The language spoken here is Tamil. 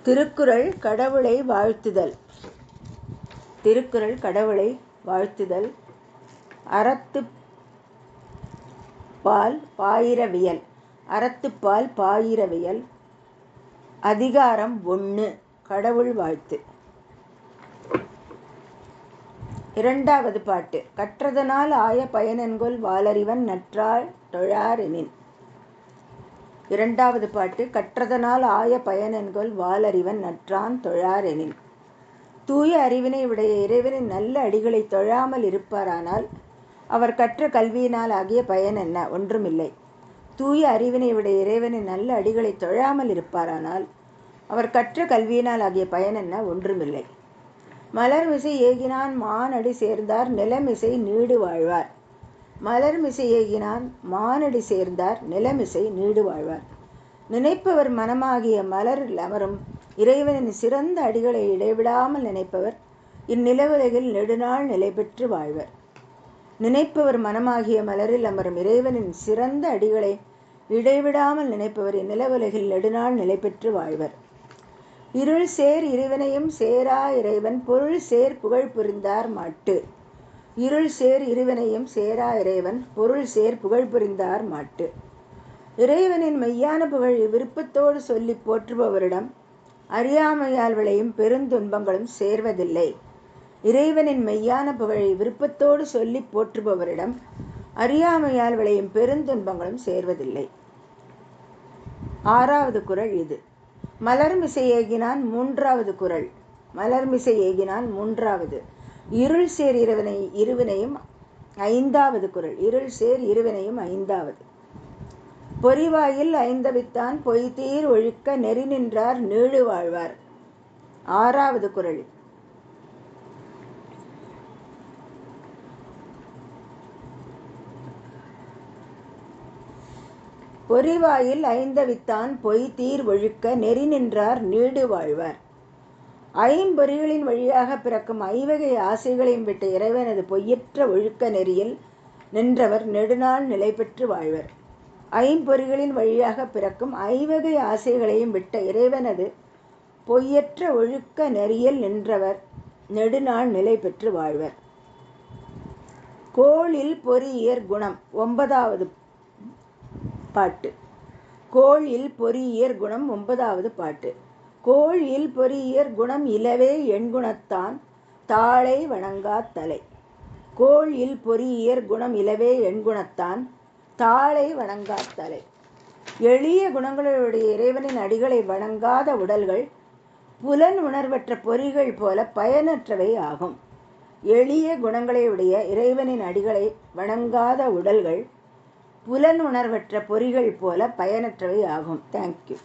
திருக்குறள் கடவுளை வாழ்த்துதல். திருக்குறள் கடவுளை வாழ்த்துதல். அறத்துப்பால் பாயிரவியல். அறத்துப்பால் பாயிரவியல். அதிகாரம் 1. கடவுள் வாழ்த்து. இரண்டாவது பாட்டு. கற்றதனால் ஆய பயனென்கொல் வாளறிவன் நற்றால் தொழாரெனின். இரண்டாவது பாட்டு. கற்றதனால் ஆய பயனென்கொல் வாளறிவன் நற்றான் தொழாரெனின். தூய அறிவினை உடைய இறைவனின் நல்ல அடிகளை தொழாமல் இருப்பாரானால் அவர் கற்ற கல்வியினால் ஆகிய பயன் என்ன? ஒன்றுமில்லை. தூய அறிவினை உடைய இறைவனின் நல்ல அடிகளை தொழாமல் இருப்பாரானால் அவர் கற்ற கல்வியினால் ஆகிய பயன் என்ன? ஒன்றுமில்லை. மலர்மிசை ஏகினான் மானடி சேர்ந்தார் நிலமிசை நீடு வாழ்வார். மலர்மிசை ஏகினான் மானடி சேர்ந்தார் நிலமிசை நீடு வாழ்வார். நினைப்பவர் மனமாகிய மலரில் அமரும் இறைவனின் சிறந்த அடிகளை இடைவிடாமல் நினைப்பவர் இந்நிலவுலகில் நெடுநாள் நிலை பெற்று வாழ்வர். நினைப்பவர் மனமாகிய மலரில் அமரும் இறைவனின் சிறந்த அடிகளை இடைவிடாமல் நினைப்பவர் இந்நிலவுலகில் நெடுநாள் நிலை பெற்று வாழ்வர். இருள் சேர் இருவினையும் சேரா இறைவன் பொருள் சேர் புகழ் புரிந்தார் மாட்டு. இருள் சேர் இருவினையும் சேரா இறைவன் பொருள் சேர் புகழ் புரிந்தார் மாட்டு. இறைவனின் மெய்யான புகழ் விருப்பத்தோடு சொல்லி போற்றுபவரிடம் அறியாமையால் விளையும் பெருந்துன்பங்களும் சேர்வதில்லை. இறைவனின் மெய்யான புகழை விருப்பத்தோடு சொல்லி போற்றுபவரிடம் அறியாமையால் விளையும் பெருந்துன்பங்களும் சேர்வதில்லை. ஆறாவது குறள் இது. மலர்மிசை ஏகினான் மூன்றாவது குறள். மலர்மிசை ஏகினான் மூன்றாவது. இருள் சேர் இருவினையும் ஐந்தாவது குறள். இருள் சேர் இருவினையும் ஐந்தாவது. பொறிவாயில் ஐந்தவித்தான் பொய்தீர் ஒழுக்க நெறி நின்றார் நீடு வாழ்வார். ஆறாவது குறள். பொறிவாயில் ஐந்தவித்தான் பொய்தீர் ஒழுக்க நெறி நின்றார் நீடு வாழ்வார். ஐம்பொறிகளின் வழியாக பிறக்கும் ஐவகை ஆசைகளையும் விட்ட இறைவனது பொய்யற்ற ஒழுக்க நெறியில் நின்றவர் நெடுநாள் நிலை பெற்று வாழ்வர். ஐம்பொறிகளின் வழியாக பிறக்கும் ஐவகை ஆசைகளையும் விட்ட இறைவனது பொய்யற்ற ஒழுக்க நெறியில் நின்றவர் நெடுநாள் நிலை பெற்று வாழ்வர். கோளில் பொறியியற் குணம். 9வது பாட்டு. கோளில் பொறியியற் குணம். 9வது பாட்டு. கோளில் பொறியியற் குணம் இலவே எண்குணத்தான் தாளை வணங்கா தலை. கோளில் பொறியியற் குணம் இலவே எண்குணத்தான் தாளை வணங்கா தலை. எளிய குணங்களுடைய இறைவனின் அடிகளை வணங்காத உடல்கள் புலன் உணர்வற்ற பொறிகள் போல பயனற்றவை ஆகும். எளிய குணங்களையுடைய இறைவனின் அடிகளை வணங்காத உடல்கள் புலன் உணர்வற்ற பொறிகள் போல பயனற்றவை ஆகும். தேங்க்யூ.